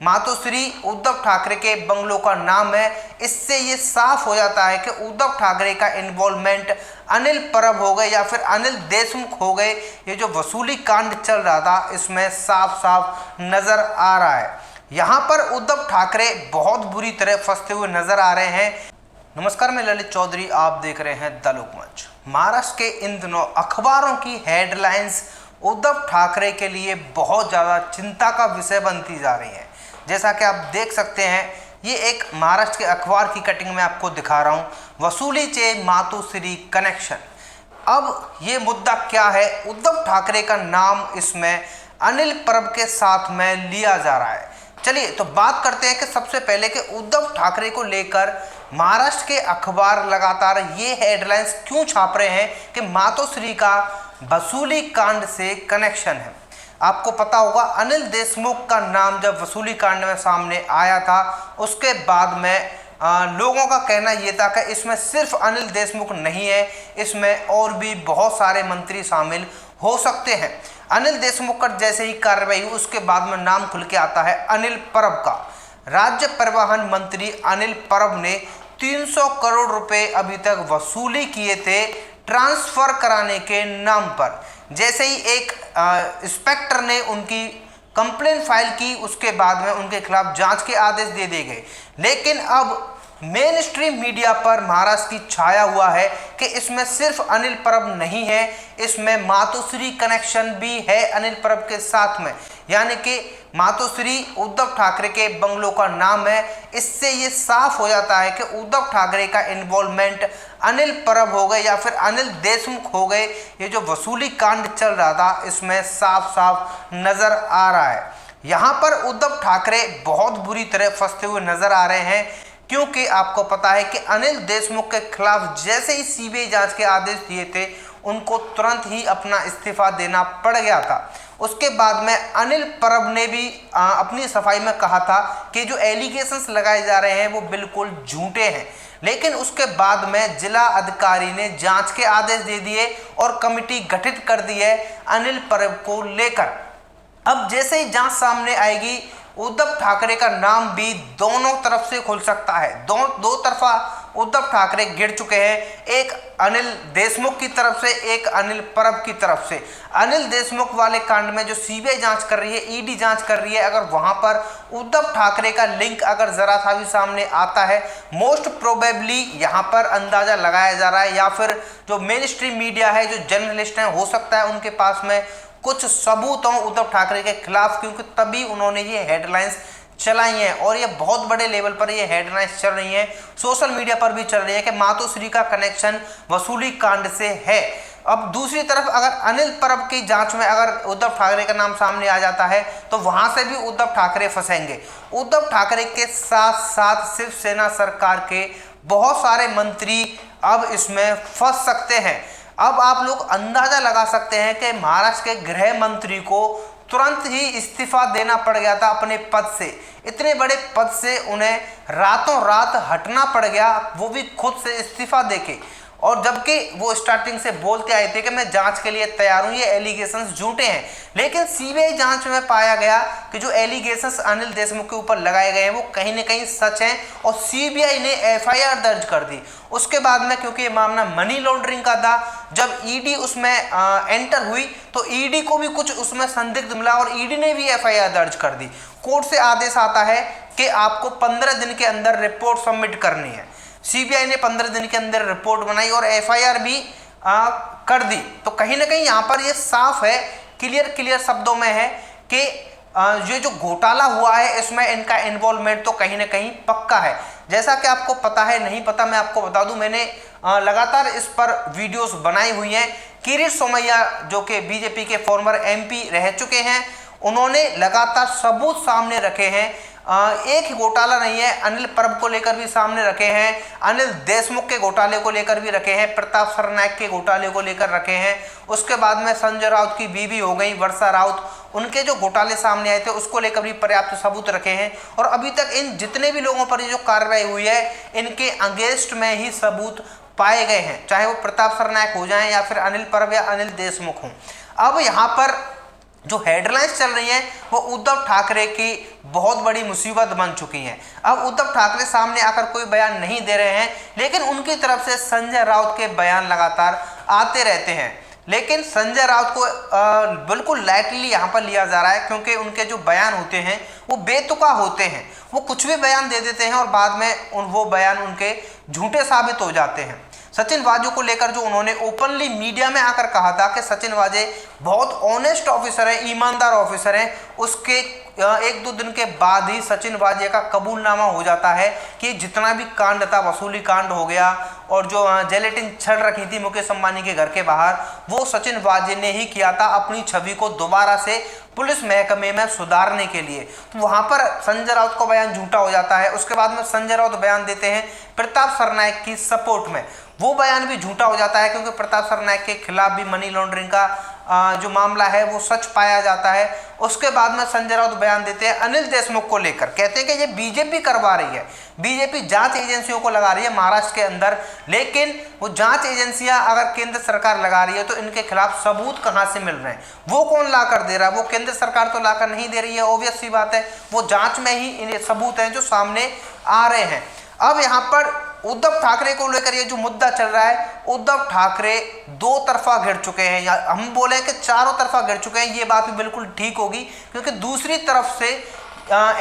मातोश्री उद्धव ठाकरे के बंगलों का नाम है। इससे ये साफ हो जाता है कि उद्धव ठाकरे का इन्वॉल्वमेंट अनिल परब हो गए या फिर अनिल देशमुख हो गए। ये जो वसूली कांड चल रहा था इसमें साफ साफ नजर आ रहा है। यहाँ पर उद्धव ठाकरे बहुत बुरी तरह फंसते हुए नजर आ रहे हैं। नमस्कार, मैं ललित चौधरी, आप देख रहे हैं द लोकमंच। महाराष्ट्र के इन दिनों अखबारों की हेडलाइंस उद्धव ठाकरे के लिए बहुत ज़्यादा चिंता का विषय बनती जा रही है। जैसा कि आप देख सकते हैं, ये एक महाराष्ट्र के अखबार की कटिंग में आपको दिखा रहा हूँ। वसूली चे मातोश्री कनेक्शन। अब ये मुद्दा क्या है? उद्धव ठाकरे का नाम इसमें अनिल परब के साथ में लिया जा रहा है। चलिए तो बात करते हैं कि सबसे पहले कि उद्धव ठाकरे को लेकर महाराष्ट्र के अखबार लगातार ये हेडलाइंस क्यों छाप रहे हैं कि मातोश्री का वसूली कांड से कनेक्शन है। आपको पता होगा, अनिल देशमुख का नाम जब वसूली कांड में सामने आया था उसके बाद में लोगों का कहना ये था कि इसमें सिर्फ अनिल देशमुख नहीं है, इसमें और भी बहुत सारे मंत्री शामिल हो सकते हैं। अनिल देशमुख का जैसे ही कार्रवाई हुई उसके बाद में नाम खुल के आता है अनिल परब का। राज्य परिवहन मंत्री अनिल परब ने 300 करोड़ रुपए अभी तक वसूली किए थे ट्रांसफर कराने के नाम पर। जैसे ही एक इंस्पेक्टर ने उनकी कंप्लेंट फाइल की उसके बाद में उनके खिलाफ जांच के आदेश दे दिए गए। लेकिन अब मेन स्ट्रीम मीडिया पर महाराष्ट्र की छाया हुआ है कि इसमें सिर्फ अनिल परब नहीं है, इसमें मातोश्री कनेक्शन भी है अनिल परब के साथ में। यानी कि मातोश्री उद्धव ठाकरे के बंगलों का नाम है। इससे ये साफ हो जाता है कि उद्धव ठाकरे का इन्वॉल्वमेंट अनिल परब हो गए या फिर अनिल देशमुख हो गए। ये जो वसूली कांड चल रहा था इसमें साफ साफ नजर आ रहा है। यहाँ पर उद्धव ठाकरे बहुत बुरी तरह फंसते हुए नजर आ रहे हैं, क्योंकि आपको पता है कि अनिल देशमुख के खिलाफ जैसे ही सीबीआई जांच के आदेश दिए थे उनको तुरंत ही अपना इस्तीफा देना पड़ गया था। उसके बाद में अनिल परब ने भी अपनी सफाई में कहा था कि जो एलिगेशंस लगाए जा रहे हैं वो बिल्कुल झूठे हैं। लेकिन उसके बाद में जिला अधिकारी ने जांच के आदेश दे दिए और कमेटी गठित कर दी है अनिल परब को लेकर। अब जैसे ही जांच सामने आएगी उद्धव ठाकरे का नाम भी दोनों तरफ से खुल सकता है। दो तरफा उद्धव ठाकरे गिर चुके हैं, एक अनिल देशमुख की तरफ से, एक अनिल परब की तरफ से। अनिल देशमुख वाले कांड में जो सीबीआई जांच कर रही है, ईडी जांच कर रही है, अगर वहां पर उद्धव ठाकरे का लिंक अगर जरा सा भी सामने आता है, मोस्ट प्रोबेबली यहां पर अंदाजा लगाया जा रहा है या फिर जो मेन स्ट्रीम मीडिया है, जो जर्नलिस्ट हैं, हो सकता है उनके पास में कुछ सबूत हों उद्धव ठाकरे के खिलाफ, क्योंकि तभी उन्होंने ये हेडलाइंस चलाई हैं। और ये बहुत बड़े लेवल पर ये हेडलाइंस चल रही हैं, सोशल मीडिया पर भी चल रही है कि मातोश्री का कनेक्शन वसूली कांड से है। अब दूसरी तरफ अगर अनिल परब की जांच में अगर उद्धव ठाकरे का नाम सामने आ जाता है तो वहां से भी उद्धव ठाकरे फंसेंगे। उद्धव ठाकरे के साथ साथ शिवसेना सरकार के बहुत सारे मंत्री अब इसमें फंस सकते हैं। अब आप लोग अंदाजा लगा सकते हैं कि महाराष्ट्र के गृह मंत्री को तुरंत ही इस्तीफा देना पड़ गया था अपने पद से। इतने बड़े पद से उन्हें रातों रात हटना पड़ गया, वो भी खुद से इस्तीफा देके। और जबकि वो स्टार्टिंग से बोलते आए थे कि मैं जांच के लिए तैयार हूं, ये एलिगेशंस झूठे हैं। लेकिन सीबीआई जांच में पाया गया कि जो एलिगेशंस अनिल देशमुख के ऊपर लगाए गए हैं वो कहीं ना कहीं सच हैं और सीबीआई ने एफआईआर दर्ज कर दी। उसके बाद में क्योंकि ये मामला मनी लॉन्ड्रिंग का था, जब ईडी उसमें एंटर हुई तो ईडी को भी कुछ उसमें संदिग्ध मिला और ईडी ने भी एफआईआर दर्ज कर दी। कोर्ट से आदेश आता है कि आपको 15 दिन के अंदर रिपोर्ट सबमिट करनी है। सीबीआई ने 15 दिन के अंदर रिपोर्ट बनाई और एफआईआर भी कर दी। तो कहीं ना कहीं यहाँ पर ये साफ है, क्लियर शब्दों में है कि ये जो घोटाला हुआ है इसमें इनका इन्वॉल्वमेंट तो कहीं ना कहीं पक्का है। जैसा कि आपको पता है, नहीं पता मैं आपको बता दूं, मैंने लगातार इस पर वीडियोस बनाई हुई हैं। किरीट सोमैया जो कि बीजेपी के फॉर्मर एमपी रह चुके हैं, उन्होंने लगातार सबूत सामने रखे हैं। एक ही घोटाला नहीं है, अनिल परब को लेकर भी सामने रखे हैं, अनिल देशमुख के घोटाले को लेकर भी रखे हैं, प्रताप सरनाईक के घोटाले को लेकर रखे हैं। उसके बाद में संजय राउत की बीवी हो गई वर्षा राउत, उनके जो घोटाले सामने आए थे उसको लेकर भी पर्याप्त सबूत रखे हैं। और अभी तक इन जितने भी लोगों पर जो कार्रवाई हुई है इनके अगेंस्ट में ही सबूत पाए गए हैं, चाहे वो प्रताप सरनाईक हो जाएं या फिर अनिल परब या अनिल देशमुख हों। अब यहाँ पर जो हेडलाइंस चल रही हैं वो उद्धव ठाकरे की बहुत बड़ी मुसीबत बन चुकी हैं। अब उद्धव ठाकरे सामने आकर कोई बयान नहीं दे रहे हैं, लेकिन उनकी तरफ से संजय राउत के बयान लगातार आते रहते हैं। लेकिन संजय राउत को बिल्कुल लाइटली यहाँ पर लिया जा रहा है, क्योंकि उनके जो बयान होते हैं वो बेतुका होते हैं। वो कुछ भी बयान दे देते हैं और बाद में वो बयान उनके झूठे साबित हो जाते हैं। सचिन वाजे को लेकर जो उन्होंने ओपनली मीडिया में आकर कहा था कि सचिन वाजे बहुत ऑनेस्ट ऑफिसर है, ईमानदार ऑफिसर है, उसके 1-2 दिन के बाद ही सचिन वाजे का कबूलनामा हो जाता है कि जितना भी कांड था, वसूली कांड हो गया और जो जेलेटिन छड़ रखी थी मुकेश अंबानी के घर के बाहर, वो सचिन वाजे ने ही किया था अपनी छवि को दोबारा से पुलिस महकमे में सुधारने के लिए। तो वहां पर संजय राउत का बयान झूठा हो जाता है। उसके बाद में संजय राउत बयान देते हैं प्रताप सरनाईक की सपोर्ट में, वो बयान भी झूठा हो जाता है, क्योंकि प्रताप सरनाईक के खिलाफ भी मनी लॉन्ड्रिंग का जो मामला है वो सच पाया जाता है। उसके बाद में संजय राउत बयान देते हैं अनिल देशमुख को लेकर, कहते हैं कि ये बीजेपी करवा रही है, बीजेपी जांच एजेंसियों को लगा रही है महाराष्ट्र के अंदर, लेकिन वो जांच एजेंसियां अगर केंद्र सरकार लगा रही है तो इनके खिलाफ सबूत कहां से मिल रहे हैं, वो कौन लाकर दे रहा है? वो केंद्र सरकार तो लाकर नहीं दे रही है, ऑब्वियस सी बात है, वो जांच में ही इन सबूत हैं जो सामने आ रहे हैं। अब यहाँ पर उद्धव ठाकरे को लेकर ये जो मुद्दा चल रहा है, उद्धव ठाकरे दो तरफा गिर चुके हैं, या हम बोले कि चारों तरफा गिर चुके हैं, ये बात भी बिल्कुल ठीक होगी, क्योंकि दूसरी तरफ से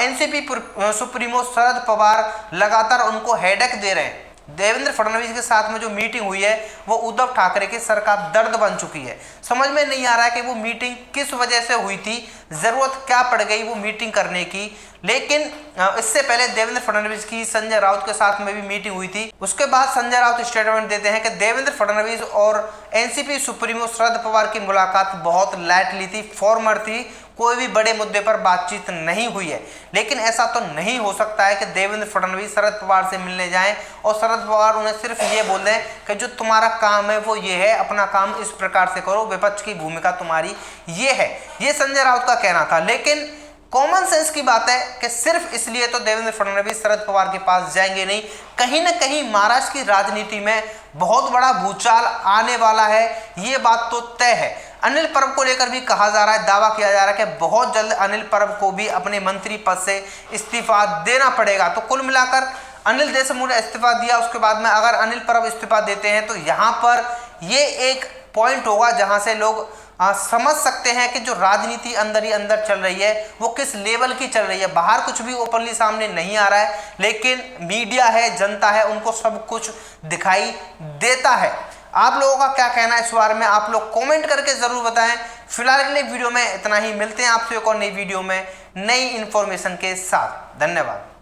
एनसीपी सुप्रीमो शरद पवार लगातार उनको हेडेक दे रहे हैं। देवेंद्र फडणवीस के साथ में जो मीटिंग हुई है वो उद्धव ठाकरे के सर का दर्द बन चुकी है। समझ में नहीं आ रहा है कि वो मीटिंग किस वजह से हुई थी, जरूरत क्या पड़ गई वो मीटिंग करने की। लेकिन इससे पहले देवेंद्र फडणवीस की संजय राउत के साथ में भी मीटिंग हुई थी। उसके बाद संजय राउत स्टेटमेंट देते हैं कि देवेंद्र फडणवीस और एनसीपी सुप्रीमो शरद पवार की मुलाकात बहुत लाइटली थी, फॉर्मल थी, कोई भी बड़े मुद्दे पर बातचीत नहीं हुई है। लेकिन ऐसा तो नहीं हो सकता है कि देवेंद्र फडणवीस शरद पवार से मिलने जाएं और शरद पवार उन्हें सिर्फ ये बोल दें कि जो तुम्हारा काम है वो ये है, अपना काम इस प्रकार से करो, विपक्ष की भूमिका तुम्हारी ये है। ये संजय राउत का कहना था। लेकिन कॉमन सेंस की बात है कि सिर्फ इसलिए तो देवेंद्र फडणवीस शरद पवार के पास जाएंगे नहीं, कहीं ना कहीं महाराष्ट्र की राजनीति में बहुत बड़ा भूचाल आने वाला है, ये बात तो तय है। अनिल परब को लेकर भी कहा जा रहा है, दावा किया जा रहा है कि बहुत जल्द अनिल परब को भी अपने मंत्री पद से इस्तीफा देना पड़ेगा। तो कुल मिलाकर अनिल देशमुख ने इस्तीफा दिया, उसके बाद में अगर अनिल परब इस्तीफा देते हैं तो यहाँ पर ये एक पॉइंट होगा जहाँ से लोग समझ सकते हैं कि जो राजनीति अंदर ही अंदर चल रही है वो किस लेवल की चल रही है। बाहर कुछ भी ओपनली सामने नहीं आ रहा है, लेकिन मीडिया है, जनता है, उनको सब कुछ दिखाई देता है। आप लोगों का क्या कहना है इस बारे में, आप लोग कमेंट करके जरूर बताएं। फिलहाल के लिए वीडियो में इतना ही, मिलते हैं आपसे एक और नई वीडियो में नई इंफॉर्मेशन के साथ। धन्यवाद।